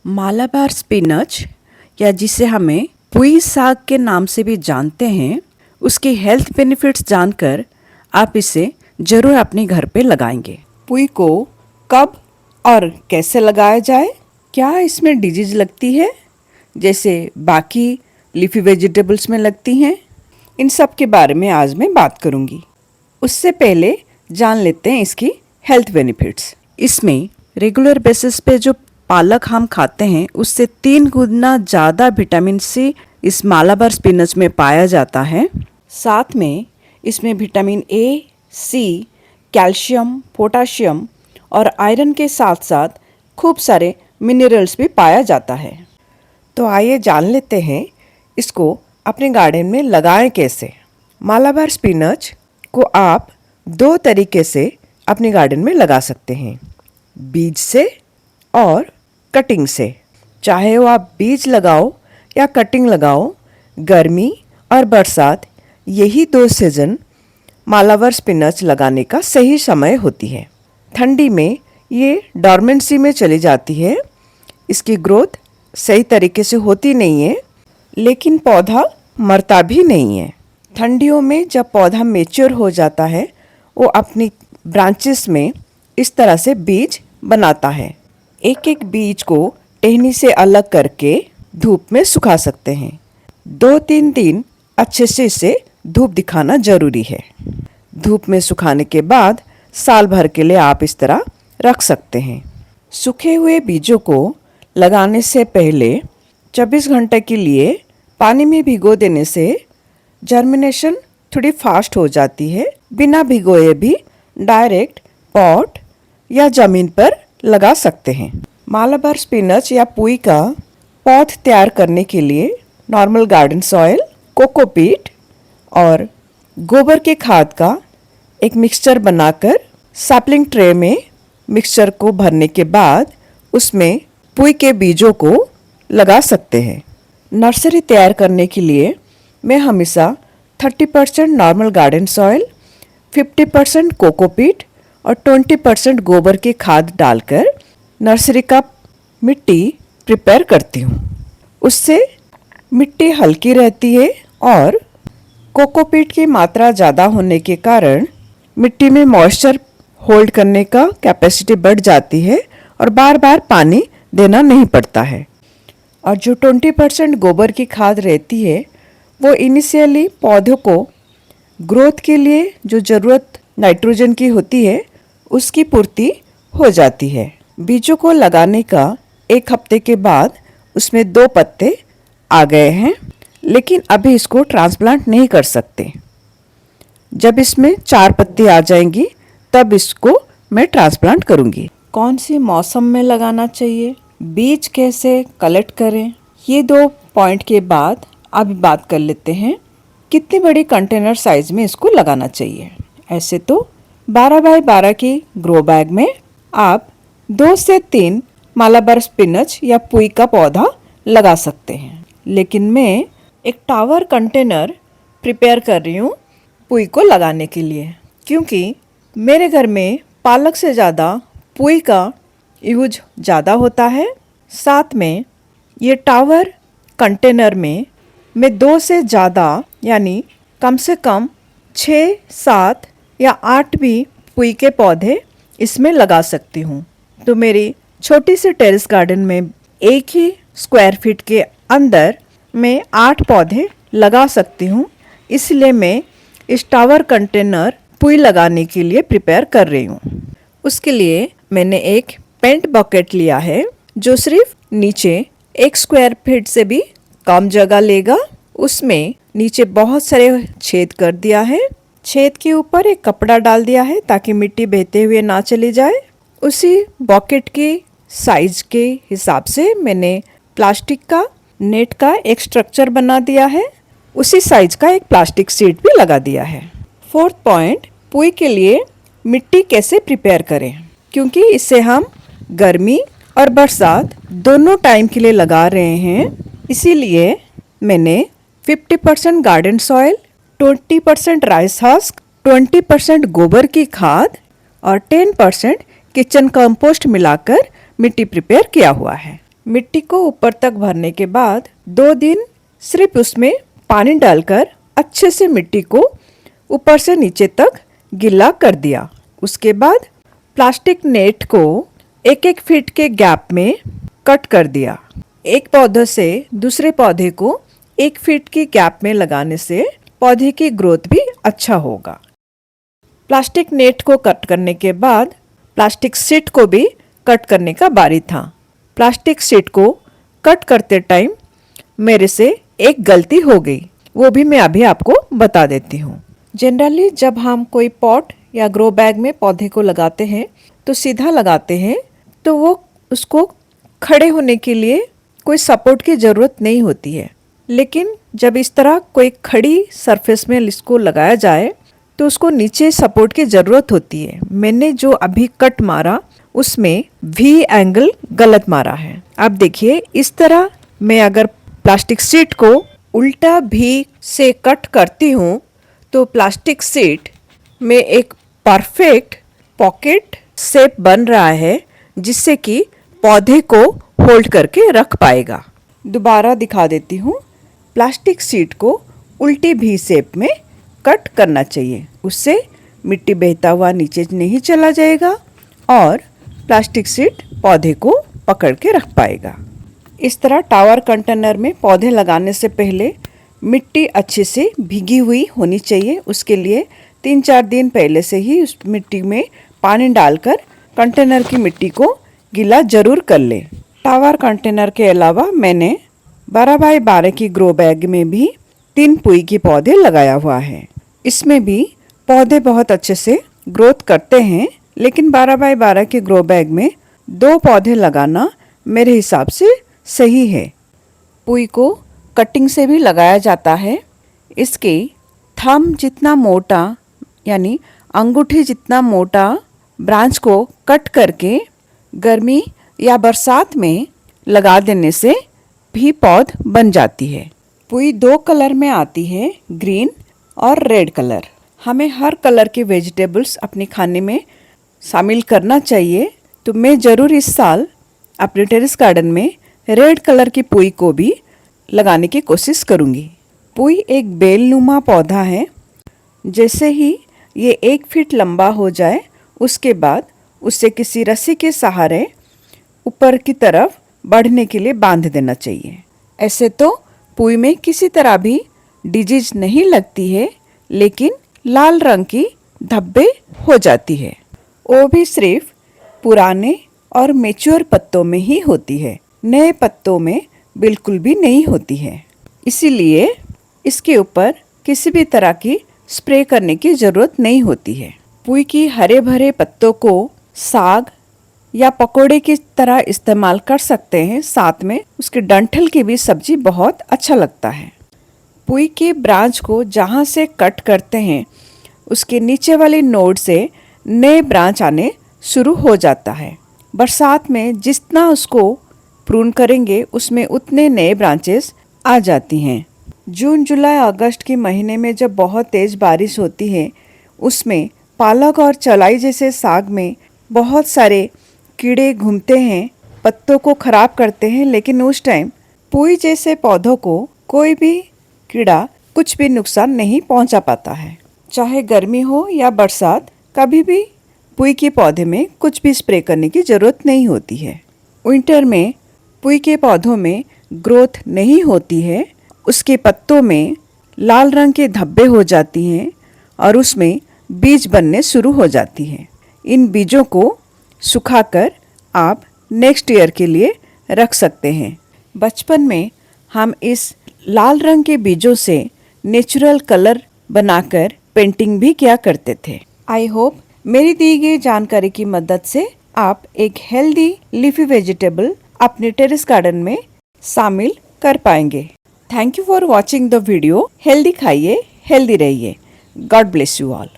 Malabar spinach या जिसे हमें पुई साग के नाम से भी जानते हैं, उसके हेल्थ बेनिफिट्स जानकर आप इसे ज़रूर अपने घर पे लगाएंगे। पुई को कब और कैसे लगाया जाए, क्या इसमें डिजीज लगती है जैसे बाकी लीफी वेजिटेबल्स में लगती हैं, इन सब के बारे में आज मैं बात करूंगी। उससे पहले जान लेते हैं इसकी हेल्थ बेनिफिट्स। इसमें रेगुलर बेसिस पे जो पालक हम खाते हैं उससे 3 गुना ज़्यादा विटामिन सी इस मालाबार स्पिनच में पाया जाता है। साथ में इसमें vitamin A, C, calcium, potassium और आयरन के साथ साथ खूब सारे मिनरल्स भी पाया जाता है। तो आइए जान लेते हैं इसको अपने गार्डन में लगाएं कैसे। मालाबार स्पिनच को आप 2 तरीके से अपने गार्डन में लगा सकते हैं, बीज से और कटिंग से। चाहे वो आप बीज लगाओ या कटिंग लगाओ, गर्मी और बरसात यही 2 सीज़न मालाबार स्पिनच लगाने का सही समय होती है। ठंडी में ये डॉर्मेंसी में चली जाती है, इसकी ग्रोथ सही तरीके से होती नहीं है, लेकिन पौधा मरता भी नहीं है। ठंडियों में जब पौधा मैच्योर हो जाता है, वो अपनी ब्रांचेस में इस तरह से बीज बनाता है। एक एक बीज को टहनी से अलग करके धूप में सुखा सकते हैं। 2-3 दिन अच्छे से इसे धूप दिखाना जरूरी है। धूप में सुखाने के बाद साल भर के लिए आप इस तरह रख सकते हैं। सूखे हुए बीजों को लगाने से पहले 24 घंटे के लिए पानी में भिगो देने से जर्मिनेशन थोड़ी फास्ट हो जाती है। बिना भिगोए भी डायरेक्ट पॉट या ज़मीन पर लगा सकते हैं। मालाबार स्पिनच या पुई का पौध तैयार करने के लिए नॉर्मल गार्डन सॉइल, कोकोपीट और गोबर के खाद का एक मिक्सचर बनाकर सैपलिंग ट्रे में मिक्सचर को भरने के बाद उसमें पुई के बीजों को लगा सकते हैं। नर्सरी तैयार करने के लिए मैं हमेशा 30% नॉर्मल गार्डन सॉइल, 50% कोकोपीट और 20% गोबर की खाद डालकर नर्सरी का मिट्टी प्रिपेयर करती हूँ। उससे मिट्टी हल्की रहती है और कोकोपीट की मात्रा ज़्यादा होने के कारण मिट्टी में मॉइस्चर होल्ड करने का कैपेसिटी बढ़ जाती है और बार बार पानी देना नहीं पड़ता है। और जो 20% गोबर की खाद रहती है वो इनिशियली पौधों को ग्रोथ के लिए जो ज़रूरत नाइट्रोजन की होती है उसकी पूर्ति हो जाती है। बीजों को लगाने का 1 हफ्ते के बाद उसमें 2 पत्ते आ गए हैं, लेकिन अभी इसको ट्रांसप्लांट नहीं कर सकते। जब इसमें 4 पत्ती आ जाएंगी तब इसको मैं ट्रांसप्लांट करूंगी। कौन सी मौसम में लगाना चाहिए, बीज कैसे कलेक्ट करें, ये 2 पॉइंट के बाद अभी बात कर लेते हैं कितनी बड़ी कंटेनर साइज में इसको लगाना चाहिए। ऐसे तो 12 बाय 12 की ग्रो बैग में आप 2 से 3 मालाबार स्पिनच या पुई का पौधा लगा सकते हैं, लेकिन मैं एक टावर कंटेनर प्रिपेयर कर रही हूँ पुई को लगाने के लिए, क्योंकि मेरे घर में पालक से ज़्यादा पुई का यूज ज़्यादा होता है। साथ में ये टावर कंटेनर में मैं 2 से ज़्यादा यानी कम से कम 6, 7 या 8 भी पुई के पौधे इसमें लगा सकती हूँ। तो मेरी छोटी सी टेरेस गार्डन में 1 ही स्क्वायर फीट के अंदर मैं 8 पौधे लगा सकती हूँ। इसलिए मैं इस टावर कंटेनर पुई लगाने के लिए प्रिपेयर कर रही हूँ। उसके लिए मैंने एक पेंट बकेट लिया है जो सिर्फ नीचे 1 स्क्वायर फीट से भी कम जगह लेगा। उसमें नीचे बहुत सारे छेद कर दिया है। छेद के ऊपर एक कपड़ा डाल दिया है ताकि मिट्टी बहते हुए ना चली जाए। उसी बकेट के साइज के हिसाब से मैंने प्लास्टिक का नेट का एक स्ट्रक्चर बना दिया है। उसी साइज का एक प्लास्टिक शीट भी लगा दिया है। 4th पॉइंट, पुई के लिए मिट्टी कैसे प्रिपेयर करें, क्योंकि इसे हम गर्मी और बरसात दोनों टाइम के लिए लगा रहे हैं। इसीलिए मैंने 50% गार्डन सॉइल, 20% राइस हस्क, 20% गोबर की खाद और 10% किचन कंपोस्ट मिलाकर मिट्टी प्रिपेयर किया हुआ है। मिट्टी को ऊपर तक भरने के बाद 2 दिन सिर्फ उसमें पानी डालकर अच्छे से मिट्टी को ऊपर से नीचे तक गीला कर दिया। उसके बाद प्लास्टिक नेट को 1-1 फीट के गैप में कट कर दिया। एक पौधे से दूसरे पौधे को 1 फीट की गैप में लगाने से पौधे की ग्रोथ भी अच्छा होगा। प्लास्टिक नेट को कट करने के बाद प्लास्टिक शीट को भी कट करने का बारी था। प्लास्टिक शीट को कट करते टाइम मेरे से एक गलती हो गई, वो भी मैं अभी आपको बता देती हूँ। जनरली जब हम कोई पॉट या ग्रो बैग में पौधे को लगाते हैं तो सीधा लगाते हैं, तो वो उसको खड़े होने के लिए कोई सपोर्ट की ज़रूरत नहीं होती है। लेकिन जब इस तरह कोई खड़ी सरफेस में इसको लगाया जाए तो उसको नीचे सपोर्ट की ज़रूरत होती है। मैंने जो अभी कट मारा उसमें वी एंगल गलत मारा है। अब देखिए, इस तरह मैं अगर प्लास्टिक शीट को उल्टा भी से कट करती हूँ तो प्लास्टिक शीट में एक परफेक्ट पॉकेट शेप बन रहा है, जिससे कि पौधे को होल्ड करके रख पाएगा। दोबारा दिखा देती हूँ। प्लास्टिक शीट को उल्टी भी शेप में कट करना चाहिए, उससे मिट्टी बहता हुआ नीचे नहीं चला जाएगा और प्लास्टिक शीट पौधे को पकड़ के रख पाएगा। इस तरह टावर कंटेनर में पौधे लगाने से पहले मिट्टी अच्छे से भीगी हुई होनी चाहिए। उसके लिए 3-4 दिन पहले से ही उस मिट्टी में पानी डालकर कंटेनर की मिट्टी को गीला जरूर कर ले। टावर कंटेनर के अलावा मैंने 12x12 की ग्रो बैग में भी 3 पुई के पौधे लगाया हुआ है। इसमें भी पौधे बहुत अच्छे से ग्रोथ करते हैं, लेकिन 12x12 के ग्रो बैग में 2 पौधे लगाना मेरे हिसाब से सही है। पुई को कटिंग से भी लगाया जाता है। इसके थंब जितना मोटा यानी अंगूठी जितना मोटा ब्रांच को कट करके गर्मी या बरसात में लगा देने से भी पौध बन जाती है। पुई 2 कलर में आती है, ग्रीन और रेड कलर। हमें हर कलर के वेजिटेबल्स अपने खाने में शामिल करना चाहिए, तो मैं ज़रूर इस साल अपने टेरेस गार्डन में रेड कलर की पुई को भी लगाने की कोशिश करूँगी। पुई एक बेलनुमा पौधा है। जैसे ही ये 1 फीट लंबा हो जाए उसके बाद उसे किसी रस्सी के सहारे ऊपर की तरफ बढ़ने के लिए बांध देना चाहिए। ऐसे तो पुई में किसी तरह भी डिजीज नहीं लगती है, लेकिन लाल रंग की धब्बे हो जाती है। वो भी सिर्फ पुराने और मैच्योर पत्तों में ही होती है, नए पत्तों में बिल्कुल भी नहीं होती है। इसीलिए इसके ऊपर किसी भी तरह की स्प्रे करने की ज़रूरत नहीं होती है। पुई की हरे भरे पत्तों को साग या पकोड़े की तरह इस्तेमाल कर सकते हैं। साथ में उसके डंठल की भी सब्जी बहुत अच्छा लगता है। पुई के ब्रांच को जहाँ से कट करते हैं उसके नीचे वाले नोड से नए ब्रांच आने शुरू हो जाता है। बरसात में जितना उसको प्रून करेंगे उसमें उतने नए ब्रांचेस आ जाती हैं। जून जुलाई अगस्त के महीने में जब बहुत तेज़ बारिश होती है उसमें पालक और चलाई जैसे साग में बहुत सारे कीड़े घूमते हैं, पत्तों को खराब करते हैं, लेकिन उस टाइम पुई जैसे पौधों को कोई भी कीड़ा कुछ भी नुकसान नहीं पहुंचा पाता है। चाहे गर्मी हो या बरसात, कभी भी पुई के पौधे में कुछ भी स्प्रे करने की ज़रूरत नहीं होती है। विंटर में पुई के पौधों में ग्रोथ नहीं होती है, उसके पत्तों में लाल रंग के धब्बे हो जाती हैं और उसमें बीज बनने शुरू हो जाती हैं। इन बीजों को सुखाकर आप नेक्स्ट ईयर के लिए रख सकते हैं। बचपन में हम इस लाल रंग के बीजों से नेचुरल कलर बनाकर पेंटिंग भी किया करते थे। आई होप मेरी दी गई जानकारी की मदद से आप एक हेल्दी लीफी वेजिटेबल अपने टेरेस गार्डन में शामिल कर पाएंगे। Thank you for watching the video. Healthy खाइए, हेल्दी रहिए। God bless you all.